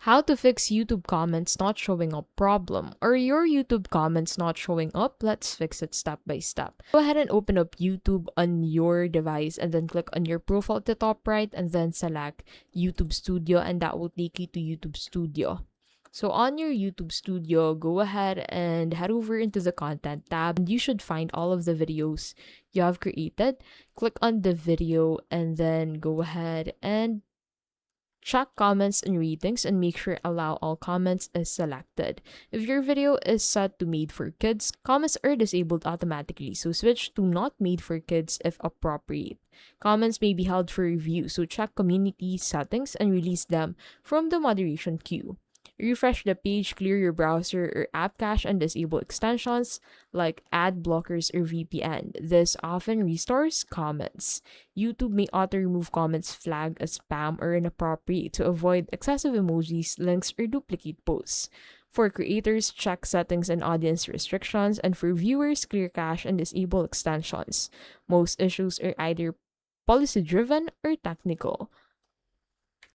How to fix YouTube comments not showing up problem. Or your YouTube comments not showing up? Let's fix it step by step. Go ahead and open up YouTube on your device and then click on your profile at the top right and then select YouTube Studio, and that will take you to YouTube Studio. So on your YouTube Studio, go ahead and head over into the content tab, and you should find all of the videos you have created. Click on the video and then go ahead and check comments and ratings and make sure allow all comments is selected. If your video is set to made for kids, comments are disabled automatically, so switch to not made for kids if appropriate. Comments may be held for review, so check community settings and release them from the moderation queue. Refresh the page, clear your browser or app cache, and disable extensions like ad blockers or VPN. This often restores comments. YouTube may auto-remove comments flagged as spam or inappropriate to avoid excessive emojis, links, or duplicate posts. For creators, check settings and audience restrictions, and for viewers, clear cache and disable extensions. Most issues are either policy-driven or technical.